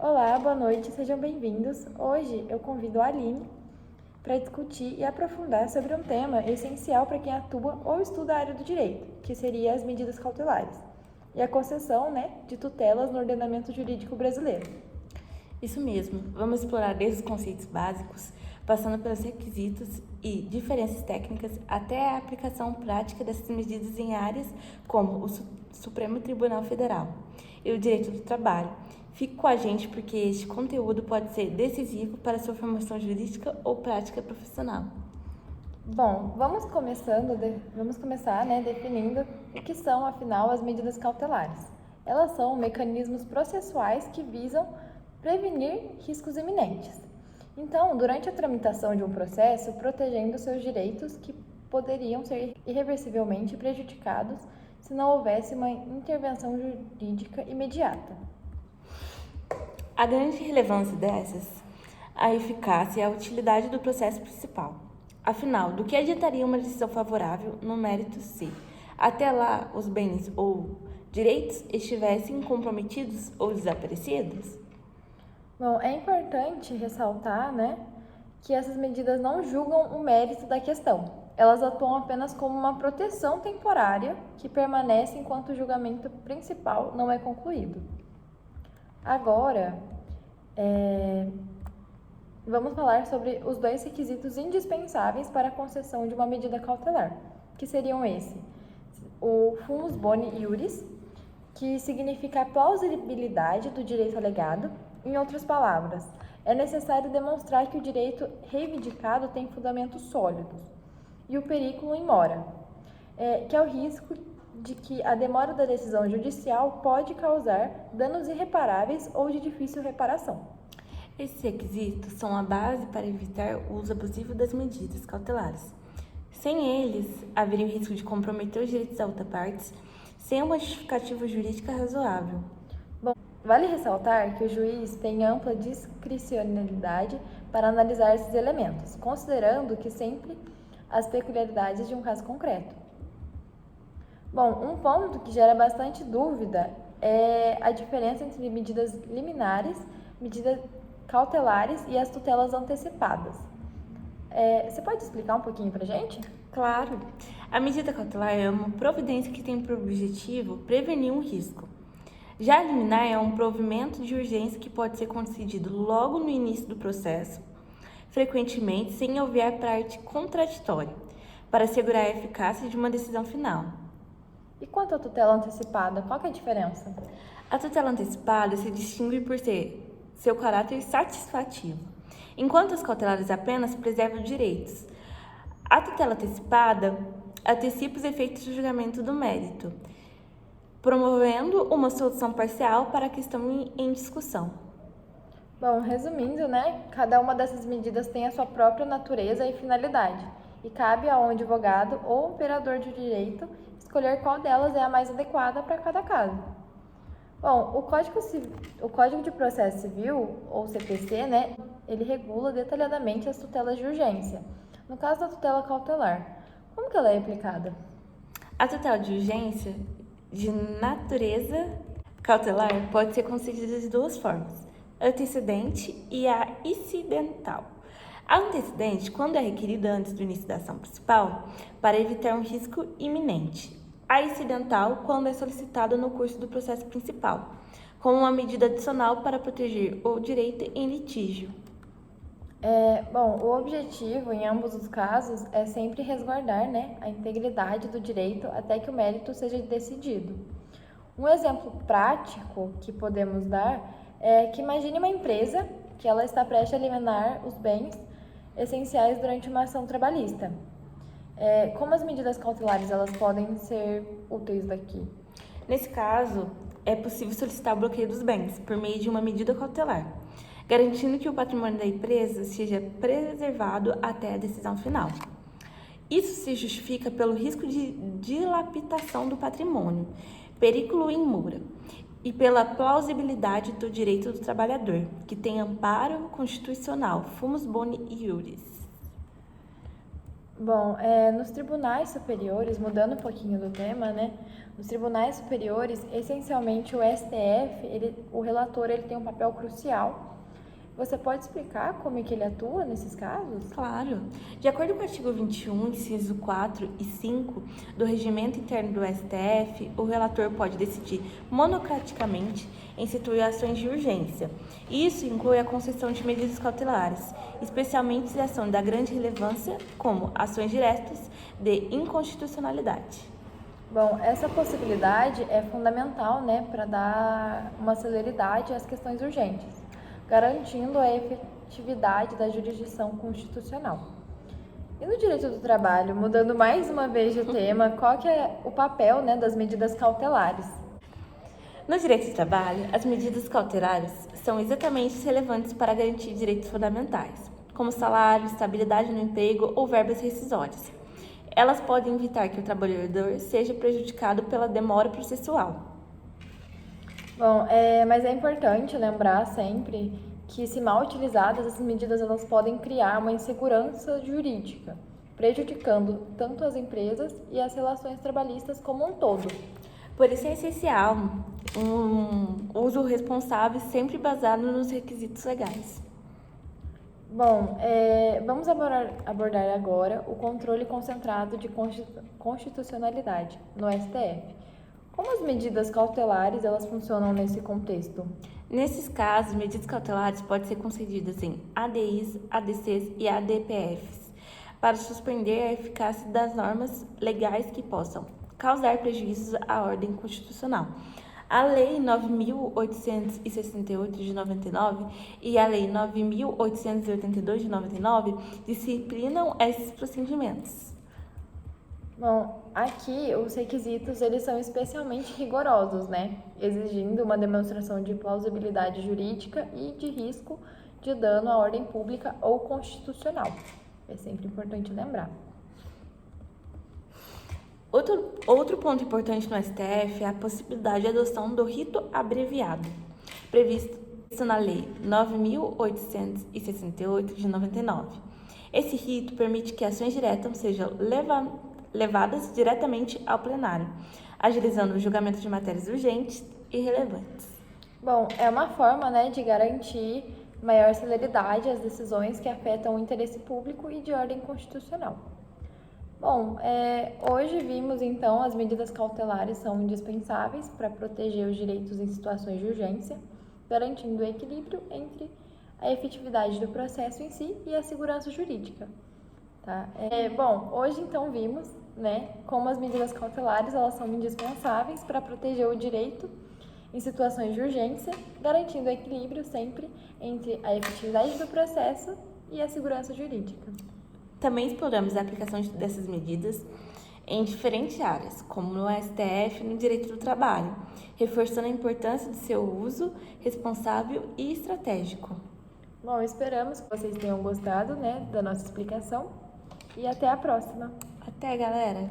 Olá, boa noite, sejam bem-vindos. Hoje eu convido a Aline para discutir e aprofundar sobre um tema essencial para quem atua ou estuda a área do direito, que seria as medidas cautelares e a concessão, de tutelas no ordenamento jurídico brasileiro. Isso mesmo, vamos explorar desde os conceitos básicos, passando pelos requisitos e diferenças técnicas até a aplicação prática dessas medidas em áreas como o Supremo Tribunal Federal e o direito do trabalho. Fique com a gente porque este conteúdo pode ser decisivo para a sua formação jurídica ou prática profissional. Bom, vamos começar definindo o que são, afinal, as medidas cautelares. Elas são mecanismos processuais que visam prevenir riscos iminentes. Então, durante a tramitação de um processo, protegendo seus direitos que poderiam ser irreversivelmente prejudicados se não houvesse uma intervenção jurídica imediata. A grande relevância dessas, a eficácia e a utilidade do processo principal. Afinal, do que adiantaria uma decisão favorável no mérito se, até lá, os bens ou direitos estivessem comprometidos ou desaparecidos? Bom, é importante ressaltar, que essas medidas não julgam o mérito da questão. Elas atuam apenas como uma proteção temporária que permanece enquanto o julgamento principal não é concluído. Agora, vamos falar sobre os dois requisitos indispensáveis para a concessão de uma medida cautelar, que seriam o fumus boni iuris, que significa a plausibilidade do direito alegado. Em outras palavras, é necessário demonstrar que o direito reivindicado tem fundamentos sólidos, e o periculum in mora, que é o risco de que a demora da decisão judicial pode causar danos irreparáveis ou de difícil reparação. Esses requisitos são a base para evitar o uso abusivo das medidas cautelares. Sem eles, haveria o risco de comprometer os direitos da outra parte sem uma justificativa jurídica razoável. Bom, vale ressaltar que o juiz tem ampla discricionalidade para analisar esses elementos, considerando que sempre as peculiaridades de um caso concreto. Bom, um ponto que gera bastante dúvida é a diferença entre medidas liminares, medidas cautelares e as tutelas antecipadas. Você pode explicar um pouquinho pra gente? Claro! A medida cautelar é uma providência que tem por objetivo prevenir um risco. Já a liminar é um provimento de urgência que pode ser concedido logo no início do processo, frequentemente sem houver parte contraditória, para assegurar a eficácia de uma decisão final. E quanto à tutela antecipada, qual que é a diferença? A tutela antecipada se distingue por seu caráter satisfativo, enquanto as cautelares apenas preservam direitos. A tutela antecipada antecipa os efeitos do julgamento do mérito, promovendo uma solução parcial para a questão em discussão. Bom, resumindo, cada uma dessas medidas tem a sua própria natureza e finalidade, e cabe ao advogado ou operador de direito escolher qual delas é a mais adequada para cada caso. Bom, o Código de Processo Civil, ou CPC, ele regula detalhadamente as tutelas de urgência. No caso da tutela cautelar, como que ela é aplicada? A tutela de urgência de natureza cautelar pode ser concedida de duas formas, a antecedente e a incidental. A antecedente, quando é requerida antes do início da ação principal, para evitar um risco iminente. A incidental, quando é solicitada no curso do processo principal, como uma medida adicional para proteger o direito em litígio. O objetivo em ambos os casos é sempre resguardar, a integridade do direito até que o mérito seja decidido. Um exemplo prático que podemos dar é que imagine uma empresa que ela está prestes a eliminar os bens essenciais durante uma ação trabalhista. Como as medidas cautelares elas podem ser úteis daqui? Nesse caso, é possível solicitar o bloqueio dos bens por meio de uma medida cautelar, garantindo que o patrimônio da empresa seja preservado até a decisão final. Isso se justifica pelo risco de dilapidação do patrimônio, periculum in mora, e pela plausibilidade do direito do trabalhador, que tem amparo constitucional, fumus boni iuris. Bom, nos tribunais superiores, mudando um pouquinho do tema, Nos tribunais superiores, essencialmente o STF, o relator ele tem um papel crucial. Você pode explicar como é que ele atua nesses casos? Claro. De acordo com o artigo 21, inciso 4 e 5 do Regimento Interno do STF, o relator pode decidir monocraticamente em situações de urgência. Isso inclui a concessão de medidas cautelares, especialmente se ação da grande relevância, como ações diretas de inconstitucionalidade. Bom, essa possibilidade é fundamental, né, para dar uma celeridade às questões urgentes, garantindo a efetividade da jurisdição constitucional. E no direito do trabalho, mudando mais uma vez de tema, qual que é o papel, né, das medidas cautelares? No direito do trabalho, as medidas cautelares são exatamente relevantes para garantir direitos fundamentais, como salário, estabilidade no emprego ou verbas rescisórias. Elas podem evitar que o trabalhador seja prejudicado pela demora processual. Bom, mas é importante lembrar sempre que, se mal utilizadas, essas medidas elas podem criar uma insegurança jurídica, prejudicando tanto as empresas e as relações trabalhistas como um todo. Por isso é essencial um uso responsável sempre baseado nos requisitos legais. Bom, vamos abordar agora o controle concentrado de constitucionalidade no STF. Como as medidas cautelares elas funcionam nesse contexto? Nesses casos, medidas cautelares podem ser concedidas em ADIs, ADCs e ADPFs para suspender a eficácia das normas legais que possam causar prejuízos à ordem constitucional. A Lei 9.868 de 99 e a Lei 9.882 de 99 disciplinam esses procedimentos. Bom, aqui os requisitos eles são especialmente rigorosos, né? Exigindo uma demonstração de plausibilidade jurídica e de risco de dano à ordem pública ou constitucional. É sempre importante lembrar. Outro ponto importante no STF é a possibilidade de adoção do rito abreviado, previsto na Lei 9.868 de 99. Esse rito permite que ações diretas sejam levadas diretamente ao plenário, agilizando o julgamento de matérias urgentes e relevantes. Bom, é uma forma, né, de garantir maior celeridade às decisões que afetam o interesse público e de ordem constitucional. Bom, hoje vimos então as medidas cautelares são indispensáveis para proteger os direitos em situações de urgência, garantindo o equilíbrio entre a efetividade do processo em si e a segurança jurídica. Tá? Bom, hoje então vimos, né, como as medidas cautelares elas são indispensáveis para proteger o direito em situações de urgência, garantindo o equilíbrio sempre entre a efetividade do processo e a segurança jurídica. Também exploramos a aplicação dessas medidas em diferentes áreas, como no STF e no direito do trabalho, reforçando a importância de seu uso responsável e estratégico. Bom, esperamos que vocês tenham gostado, né, da nossa explicação e até a próxima. Até, galera!